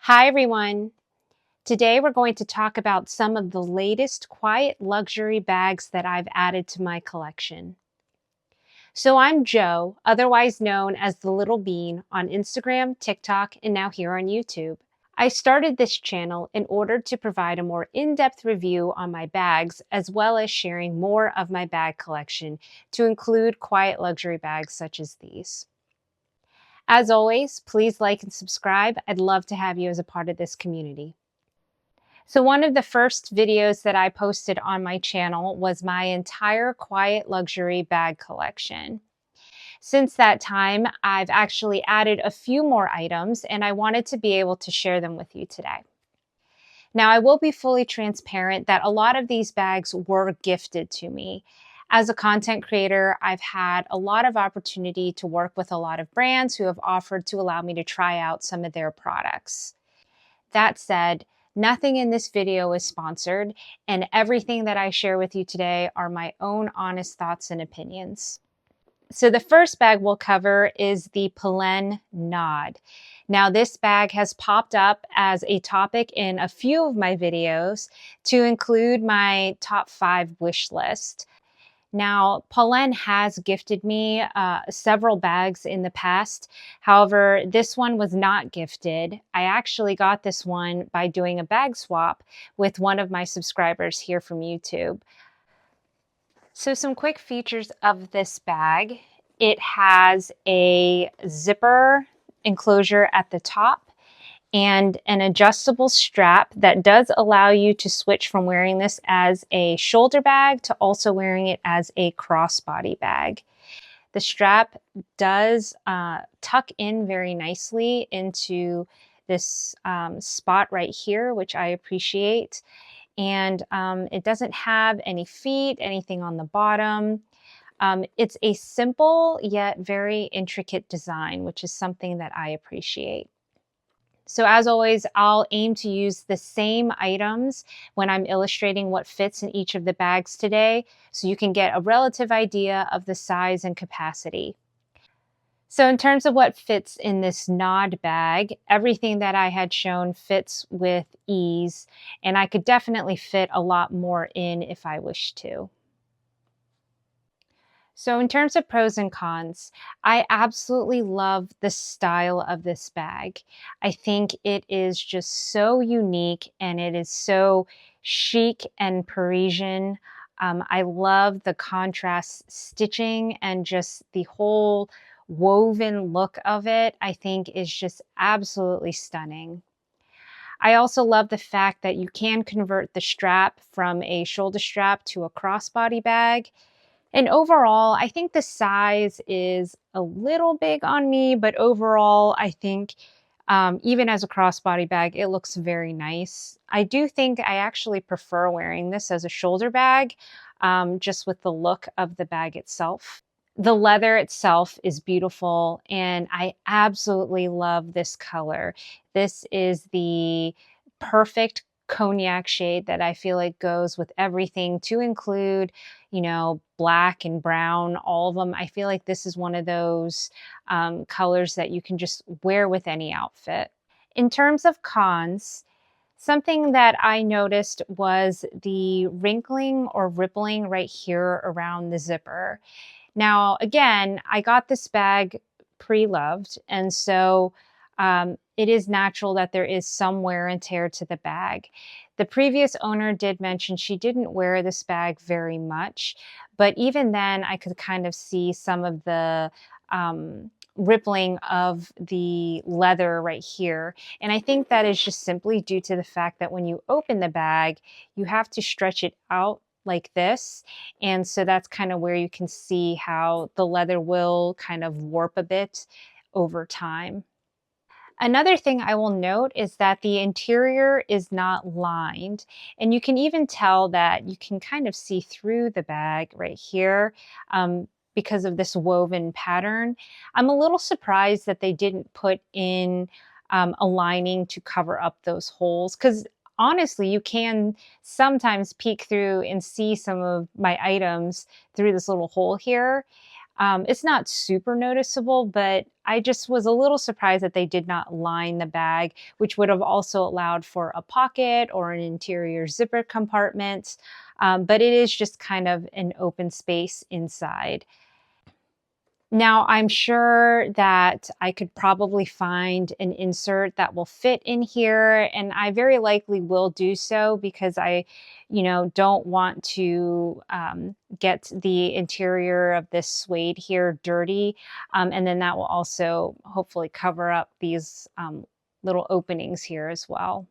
Hi everyone! Today we're going to talk about some of the latest quiet luxury bags that I've added to my collection. So I'm Jo, otherwise known as the Little Bean on Instagram, TikTok, and now here on YouTube. I started this channel in order to provide a more in-depth review on my bags as well as sharing more of my bag collection to include quiet luxury bags such as these. As always, please like and subscribe. I'd love to have you as a part of this community. So one of the first videos that I posted on my channel was my entire quiet luxury bag collection. Since that time, I've actually added a few more items and I wanted to be able to share them with you today. Now, I will be fully transparent that a lot of these bags were gifted to me. As a content creator, I've had a lot of opportunity to work with a lot of brands who have offered to allow me to try out some of their products. That said, nothing in this video is sponsored, and everything that I share with you today are my own honest thoughts and opinions. So the first bag we'll cover is the Polene Nod. Now this bag has popped up as a topic in a few of my videos to include my top 5 wish list. Now, Polene has gifted me several bags in the past. However, this one was not gifted. I actually got this one by doing a bag swap with one of my subscribers here from YouTube. So some quick features of this bag. It has a zipper enclosure at the top and an adjustable strap that does allow you to switch from wearing this as a shoulder bag to also wearing it as a crossbody bag. The strap does tuck in very nicely into this spot right here, which I appreciate. And it doesn't have any feet, anything on the bottom. It's a simple yet very intricate design, which is something that I appreciate. So as always, I'll aim to use the same items when I'm illustrating what fits in each of the bags today, so you can get a relative idea of the size and capacity. So in terms of what fits in this Nod bag, everything that I had shown fits with ease, and I could definitely fit a lot more in if I wished to. So in terms of pros and cons, I absolutely love the style of this bag. I think it is just so unique and it is so chic and Parisian. I love the contrast stitching and just the whole woven look of it, I think is just absolutely stunning. I also love the fact that you can convert the strap from a shoulder strap to a crossbody bag. And overall, I think the size is a little big on me, but overall, I think even as a crossbody bag, it looks very nice. I do think I actually prefer wearing this as a shoulder bag, just with the look of the bag itself. The leather itself is beautiful, and I absolutely love this color. This is the perfect cognac shade that I feel like goes with everything, to include, you know, black and brown, all of them. I feel like this is one of those colors that you can just wear with any outfit. In terms of cons, something that I noticed was the wrinkling or rippling right here around the zipper. Now, again, I got this bag pre-loved, and so it is natural that there is some wear and tear to the bag. The previous owner did mention she didn't wear this bag very much, but even then I could kind of see some of the rippling of the leather right here. And I think that is just simply due to the fact that when you open the bag, you have to stretch it out like this. And so that's kind of where you can see how the leather will kind of warp a bit over time. Another thing I will note is that the interior is not lined, and you can even tell that you can kind of see through the bag right here because of this woven pattern. I'm a little surprised that they didn't put in a lining to cover up those holes, because honestly, you can sometimes peek through and see some of my items through this little hole here. It's not super noticeable, but I just was a little surprised that they did not line the bag, which would have also allowed for a pocket or an interior zipper compartment. But it is just kind of an open space inside. Now, I'm sure that I could probably find an insert that will fit in here, and I very likely will do so because I, don't want to get the interior of this suede here dirty. And then that will also hopefully cover up these little openings here as well.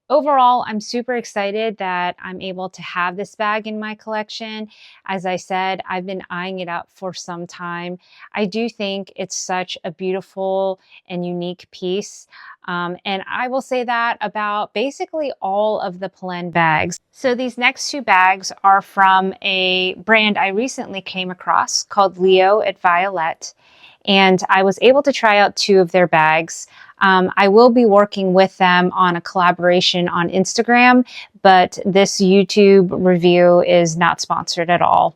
Overall, I'm super excited that I'm able to have this bag in my collection. As I said, I've been eyeing it up for some time. I do think it's such a beautiful and unique piece. And I will say that about basically all of the Polene bags. So these next two bags are from a brand I recently came across called Leo at Violette. And I was able to try out two of their bags. I will be working with them on a collaboration on Instagram, but this YouTube review is not sponsored at all.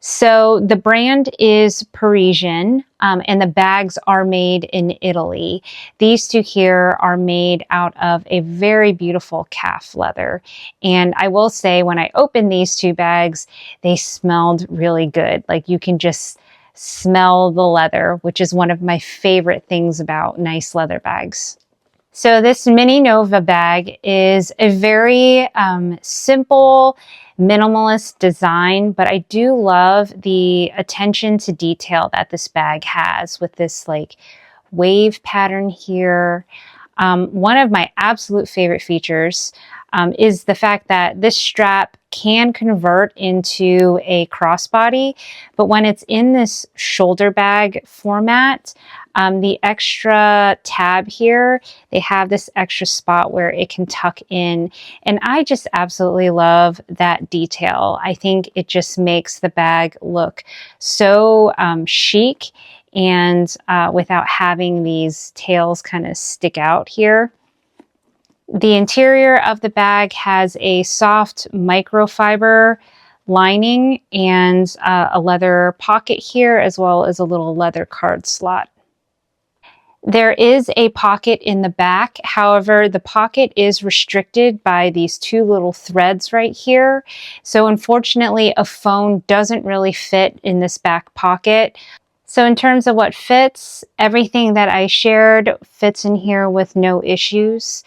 So the brand is Parisian, and the bags are made in Italy. These two here are made out of a very beautiful calf leather. And I will say when I opened these two bags, they smelled really good. Like you can just smell the leather, which is one of my favorite things about nice leather bags. So this Mini Nova bag is a very simple, minimalist design, but I do love the attention to detail that this bag has with this like wave pattern here. One of my absolute favorite features is the fact that this strap can convert into a crossbody, but when it's in this shoulder bag format, the extra tab here, they have this extra spot where it can tuck in. And I just absolutely love that detail. I think it just makes the bag look so chic and without having these tails kind of stick out here. The interior of the bag has a soft microfiber lining and a leather pocket here, as well as a little leather card slot. There is a pocket in the back. However, the pocket is restricted by these two little threads right here. So unfortunately, a phone doesn't really fit in this back pocket. So in terms of what fits, everything that I shared fits in here with no issues.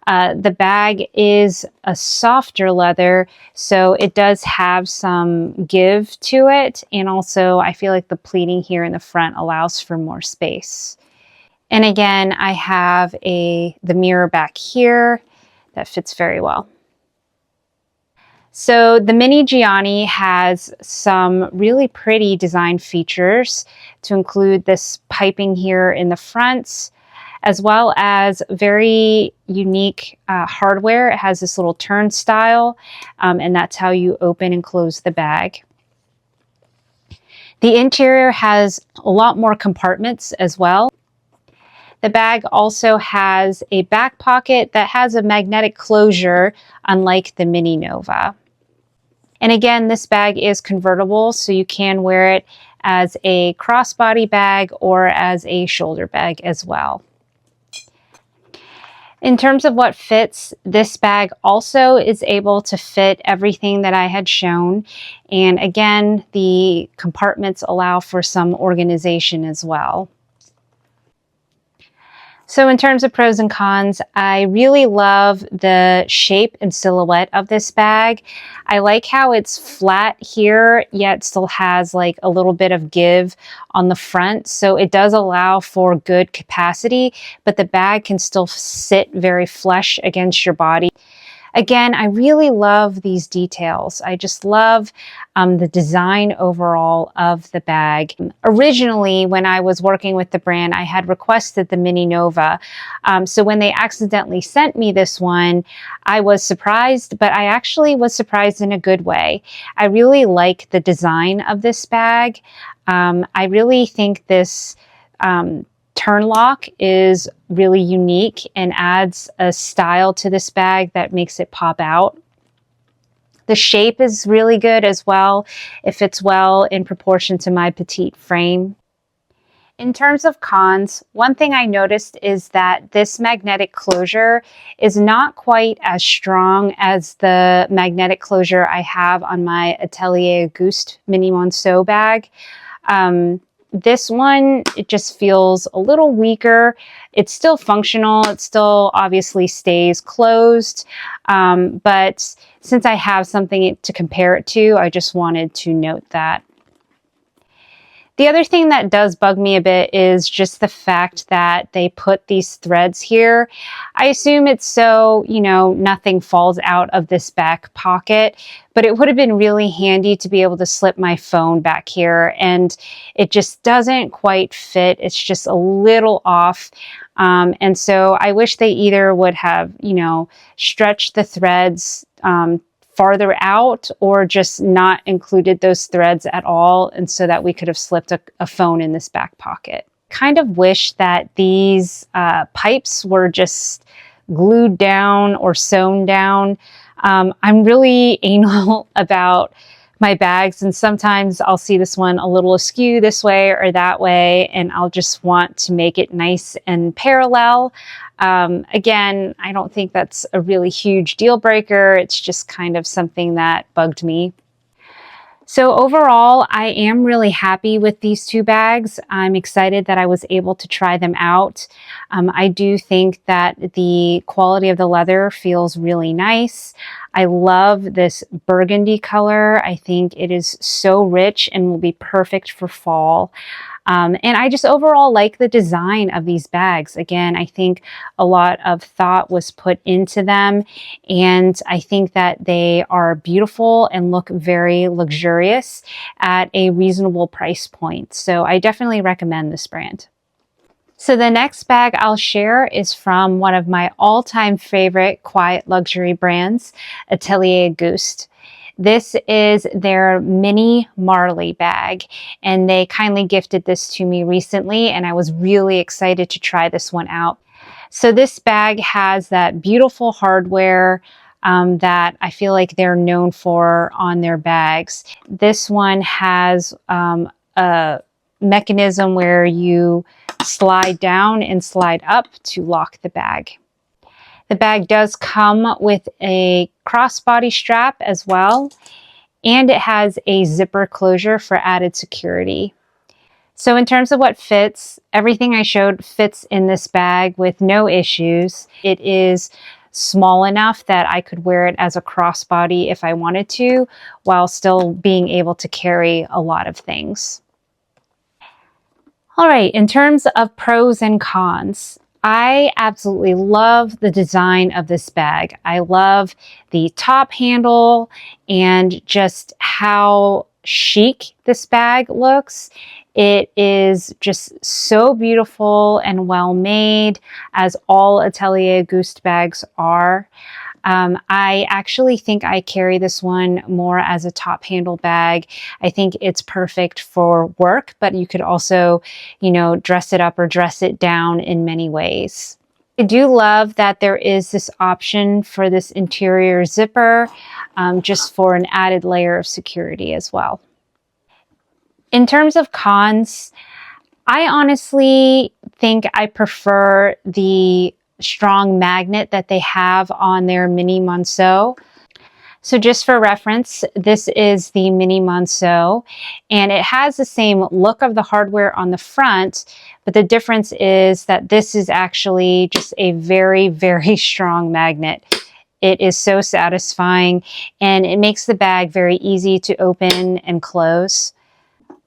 The bag is a softer leather, so it does have some give to it. And also I feel like the pleating here in the front allows for more space. And again, I have the mirror back here that fits very well. So the Mini Gianni has some really pretty design features to include this piping here in the front, as well as very unique hardware. It has this little turnstile, and that's how you open and close the bag. The interior has a lot more compartments as well. The bag also has a back pocket that has a magnetic closure, unlike the Mini Nova. And again, this bag is convertible, so you can wear it as a crossbody bag or as a shoulder bag as well. In terms of what fits, this bag also is able to fit everything that I had shown. And again, the compartments allow for some organization as well. So in terms of pros and cons, I really love the shape and silhouette of this bag. I like how it's flat here, yet still has like a little bit of give on the front. So it does allow for good capacity, but the bag can still sit very flush against your body. Again, I really love these details. I just love the design overall of the bag. Originally, when I was working with the brand, I had requested the Mini Nova. So when they accidentally sent me this one, I was surprised, but I actually was surprised in a good way. I really like the design of this bag. I really think this turn lock is really unique and adds a style to this bag that makes it pop out. The shape is really good as well. It fits well in proportion to my petite frame. In terms of cons, one thing I noticed is that this magnetic closure is not quite as strong as the magnetic closure I have on my Ateliers Auguste Mini Monceau bag. This one, it just feels a little weaker. It's still functional. It still obviously stays closed. But since I have something to compare it to, I just wanted to note that. The other thing that does bug me a bit is just the fact that they put these threads here. I assume it's so, you know, nothing falls out of this back pocket, but it would have been really handy to be able to slip my phone back here, and it just doesn't quite fit. It's just a little off. And so I wish they either would have, you know, stretched the threads farther out, or just not included those threads at all, and so that we could have slipped a phone in this back pocket. Kind of wish that these pipes were just glued down or sewn down. I'm really anal about my bags, and sometimes I'll see this one a little askew this way or that way, and I'll just want to make it nice and parallel. Again, I don't think that's a really huge deal breaker. It's just kind of something that bugged me. So overall, I am really happy with these two bags. I'm excited that I was able to try them out. I do think that the quality of the leather feels really nice. I love this burgundy color. I think it is so rich and will be perfect for fall. And I just overall like the design of these bags. Again, I think a lot of thought was put into them, and I think that they are beautiful and look very luxurious at a reasonable price point. So I definitely recommend this brand. So the next bag I'll share is from one of my all-time favorite quiet luxury brands, Ateliers Auguste. This is their mini Marley bag, and they kindly gifted this to me recently, and I was really excited to try this one out. So this bag has that beautiful hardware that I feel like they're known for on their bags. This one has a mechanism where you slide down and slide up to lock the bag. The bag does come with a crossbody strap as well, and it has a zipper closure for added security. So in terms of what fits, everything I showed fits in this bag with no issues. It is small enough that I could wear it as a crossbody if I wanted to, while still being able to carry a lot of things. All right, in terms of pros and cons, I absolutely love the design of this bag. I love the top handle and just how chic this bag looks. It is just so beautiful and well made, as all Ateliers Auguste bags are. I actually think I carry this one more as a top handle bag. I think it's perfect for work, but you could also, you know, dress it up or dress it down in many ways. I do love that there is this option for this interior zipper, just for an added layer of security as well. In terms of cons, I honestly think I prefer the strong magnet that they have on their Mini Monceau. So just for reference, this is the Mini Monceau, and it has the same look of the hardware on the front, but the difference is that this is actually just a very, very strong magnet. It is so satisfying, and it makes the bag very easy to open and close.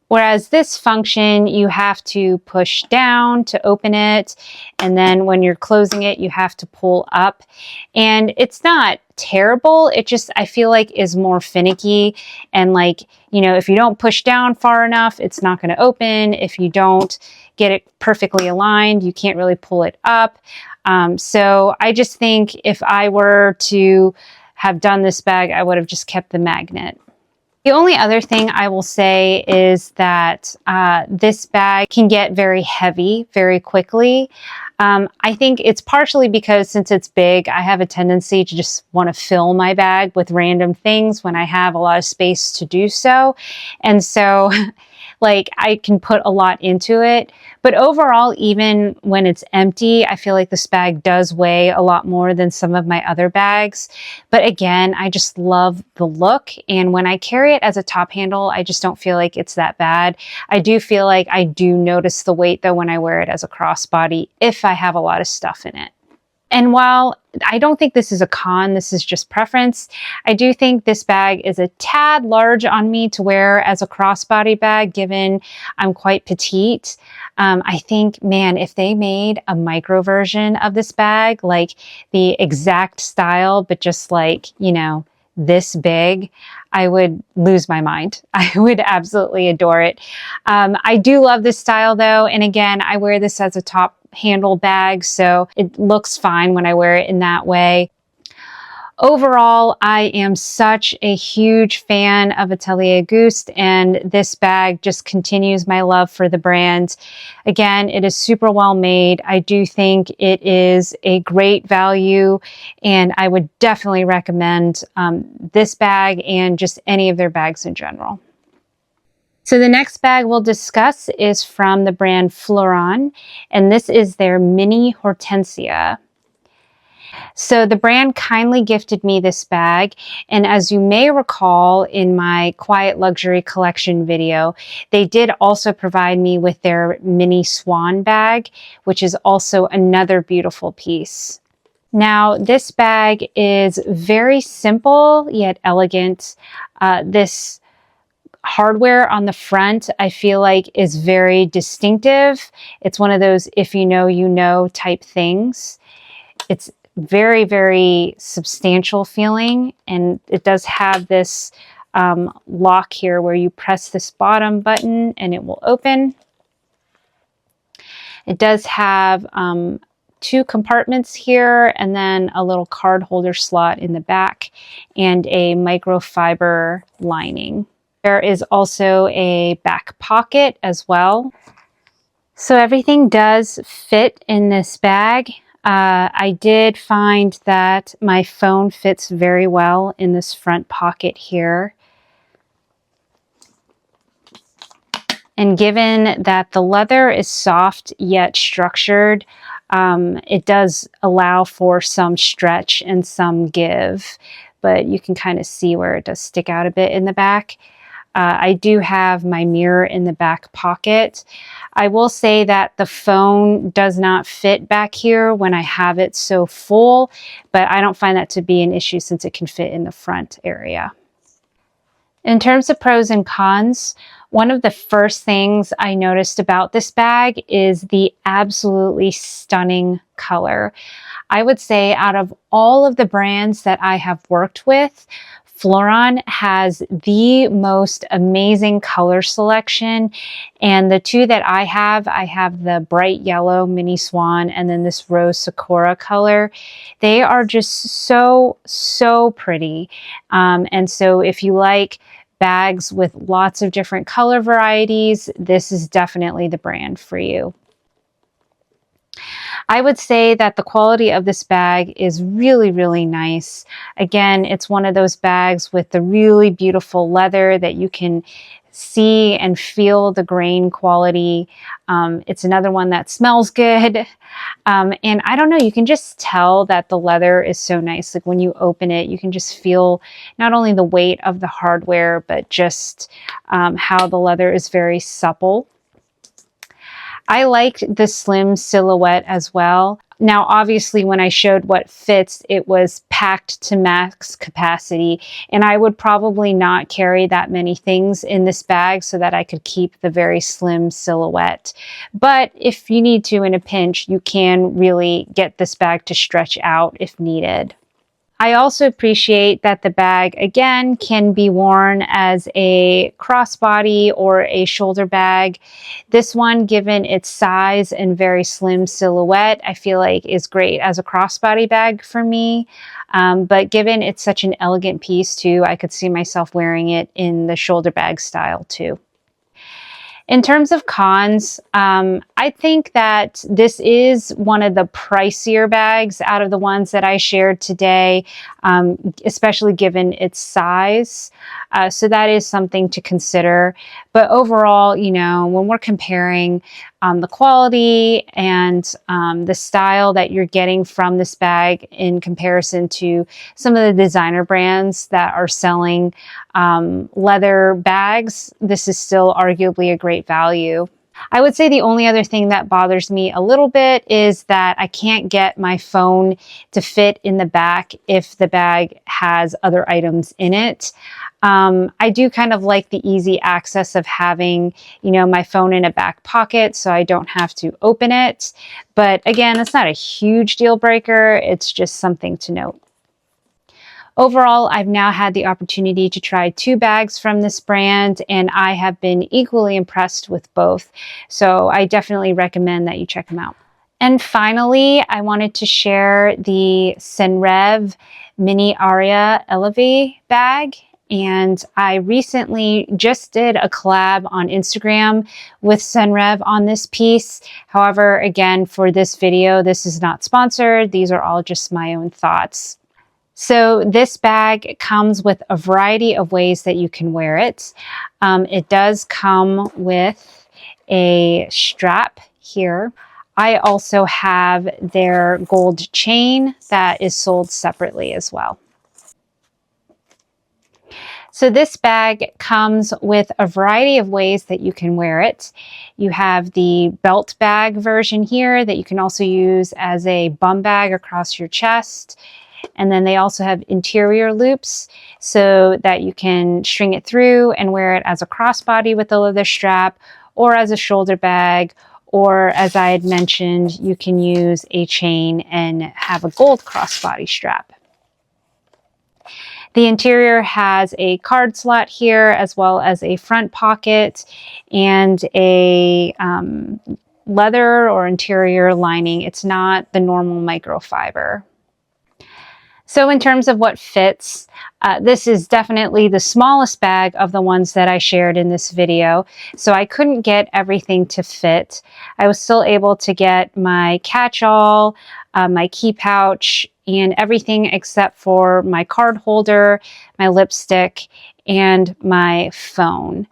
Whereas this function, you have to push down to open it, and then when you're closing it, you have to pull up. And it's not terrible, it just, I feel like, is more finicky. And like, you know, if you don't push down far enough, it's not going to open. If you don't get it perfectly aligned, you can't really pull it up. So I just think if I were to have done this bag, I would have just kept the magnet. The only other thing I will say is that this bag can get very heavy very quickly. I think it's partially because since it's big, I have a tendency to just want to fill my bag with random things when I have a lot of space to do so. And so like I can put a lot into it. But overall, even when it's empty, I feel like this bag does weigh a lot more than some of my other bags. But again, I just love the look. And when I carry it as a top handle, I just don't feel like it's that bad. I do feel like I do notice the weight though when I wear it as a crossbody if I have a lot of stuff in it. And while I don't think this is a con, this is just preference, I do think this bag is a tad large on me to wear as a crossbody bag, given I'm quite petite. I think, man, if they made a micro version of this bag, like the exact style, but just like, you know, this big, I would lose my mind. I would absolutely adore it. I do love this style though. And again, I wear this as a top handle bag, so it looks fine when I wear it in that way. Overall, I am such a huge fan of Ateliers Auguste, and this bag just continues my love for the brand. Again, it is super well made. I do think it is a great value, and I would definitely recommend this bag and just any of their bags in general. So the next bag we'll discuss is from the brand Fleuron, and this is their mini Hortensia. So the brand kindly gifted me this bag, and as you may recall in my Quiet Luxury Collection video, they did also provide me with their mini swan bag, which is also another beautiful piece. Now, this bag is very simple yet elegant. This hardware on the front, I feel like, is very distinctive. It's one of those if you know type things. It's very, very substantial feeling, and it does have this lock here where you press this bottom button and it will open. It does have 2 compartments here and then a little card holder slot in the back and a microfiber lining. There is also a back pocket as well. So everything does fit in this bag. I did find that my phone fits very well in this front pocket here. And given that the leather is soft yet structured, it does allow for some stretch and some give, but you can kind of see where it does stick out a bit in the back. I do have my mirror in the back pocket. I will say that the phone does not fit back here when I have it so full, but I don't find that to be an issue since it can fit in the front area. In terms of pros and cons, one of the first things I noticed about this bag is the absolutely stunning color. I would say out of all of the brands that I have worked with, Fleuron has the most amazing color selection, and the 2 that I have the bright yellow mini swan and then this rose sakura color. They are just so pretty, and so if you like bags with lots of different color varieties, this is definitely the brand for you. I would say that the quality of this bag is really, really nice. Again, it's one of those bags with the really beautiful leather that you can see and feel the grain quality. It's another one that smells good. And I don't know, you can just tell that the leather is so nice. Like when you open it, you can just feel not only the weight of the hardware, but just how the leather is very supple. I liked the slim silhouette as well. Now, obviously, when I showed what fits, it was packed to max capacity, and I would probably not carry that many things in this bag so that I could keep the very slim silhouette. But if you need to in a pinch, you can really get this bag to stretch out if needed. I also appreciate that the bag, again, can be worn as a crossbody or a shoulder bag. This one, given its size and very slim silhouette, I feel like is great as a crossbody bag for me. But given it's such an elegant piece too, I could see myself wearing it in the shoulder bag style too. In terms of cons, I think that this is one of the pricier bags out of the ones that I shared today, especially given its size. So that is something to consider. But overall, you know, when we're comparing the quality and the style that you're getting from this bag in comparison to some of the designer brands that are selling leather bags, this is still arguably a great value. I would say the only other thing that bothers me a little bit is that I can't get my phone to fit in the back if the bag has other items in it. I do kind of like the easy access of having, you know, my phone in a back pocket so I don't have to open it. But again, it's not a huge deal breaker. It's just something to note. Overall, I've now had the opportunity to try 2 bags from this brand, and I have been equally impressed with both. So I definitely recommend that you check them out. And finally, I wanted to share the Senreve Mini Aria Elevee bag. And I recently just did a collab on Instagram with Senreve on this piece. However, again, for this video, this is not sponsored. These are all just my own thoughts. So this bag comes with a variety of ways that you can wear it. It does come with a strap here. I also have their gold chain that is sold separately as well. So this bag comes with a variety of ways that you can wear it. You have the belt bag version here that you can also use as a bum bag across your chest. And then they also have interior loops so that you can string it through and wear it as a crossbody with a leather strap or as a shoulder bag, or as I had mentioned, you can use a chain and have a gold crossbody strap. The interior has a card slot here as well as a front pocket and a leather or interior lining. It's not the normal microfiber. So in terms of what fits, this is definitely the smallest bag of the ones that I shared in this video. So I couldn't get everything to fit. I was still able to get my catch-all, my key pouch, and everything except for my card holder, my lipstick, and my phone.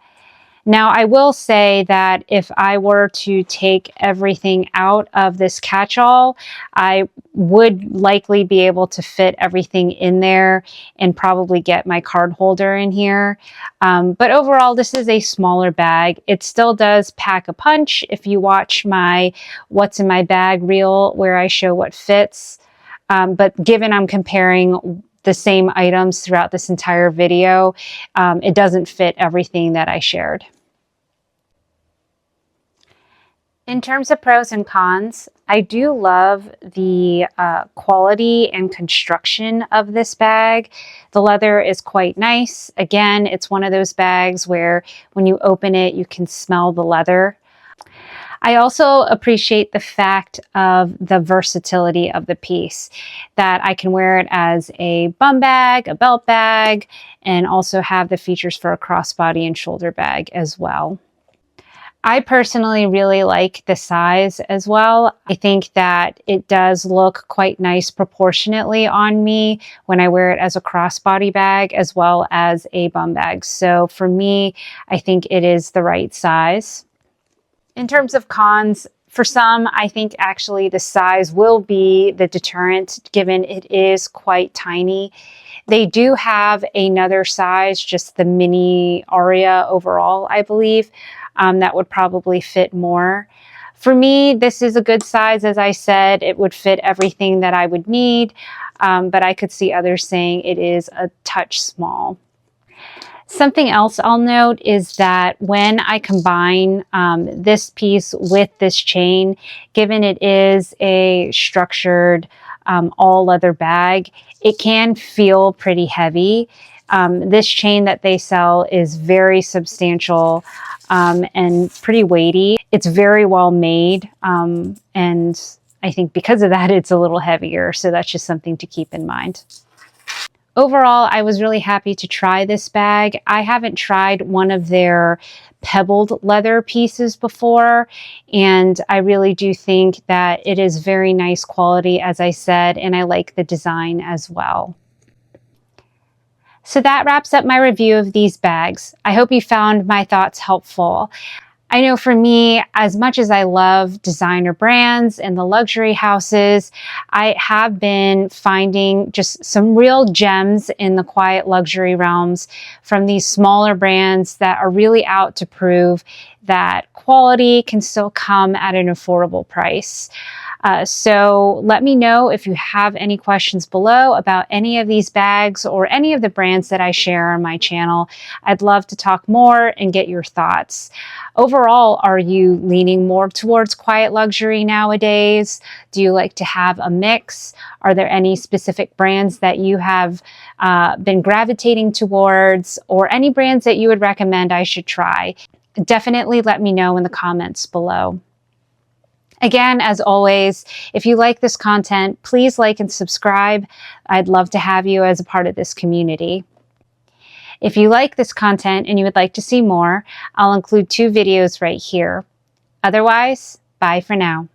Now, I will say that if I were to take everything out of this catch-all, I would likely be able to fit everything in there and probably get my card holder in here. But overall, this is a smaller bag. It still does pack a punch if you watch my What's in My Bag reel where I show what fits. But given I'm comparing the same items throughout this entire video, it doesn't fit everything that I shared. In terms of pros and cons, I do love the quality and construction of this bag. The leather is quite nice. Again, it's one of those bags where when you open it, you can smell the leather. I also appreciate the fact of the versatility of the piece, that I can wear it as a bum bag, a belt bag, and also have the features for a crossbody and shoulder bag as well. I personally really like the size as well. I think that it does look quite nice proportionately on me when I wear it as a crossbody bag as well as a bum bag. So for me, I think it is the right size. In terms of cons, for some, I think actually the size will be the deterrent given it is quite tiny. They do have another size, just the mini Aria overall, I believe. That would probably fit more. For me, this is a good size. As I said, it would fit everything that I would need, but I could see others saying it is a touch small. Something else I'll note is that when I combine this piece with this chain, given it is a structured all leather bag, it can feel pretty heavy. This chain that they sell is very substantial and pretty weighty. It's very well made, and I think because of that, it's a little heavier. So that's just something to keep in mind. Overall, I was really happy to try this bag. I haven't tried one of their pebbled leather pieces before, and I really do think that it is very nice quality, as I said, and I like the design as well. So that wraps up my review of these bags. I hope you found my thoughts helpful. I know for me, as much as I love designer brands and the luxury houses, I have been finding just some real gems in the quiet luxury realms from these smaller brands that are really out to prove that quality can still come at an affordable price. So let me know if you have any questions below about any of these bags or any of the brands that I share on my channel. I'd love to talk more and get your thoughts. Overall, are you leaning more towards quiet luxury nowadays? Do you like to have a mix? Are there any specific brands that you have been gravitating towards, or any brands that you would recommend I should try? Definitely let me know in the comments below. Again, as always, if you like this content, please like and subscribe. I'd love to have you as a part of this community. If you like this content and you would like to see more, I'll include 2 videos right here. Otherwise, bye for now.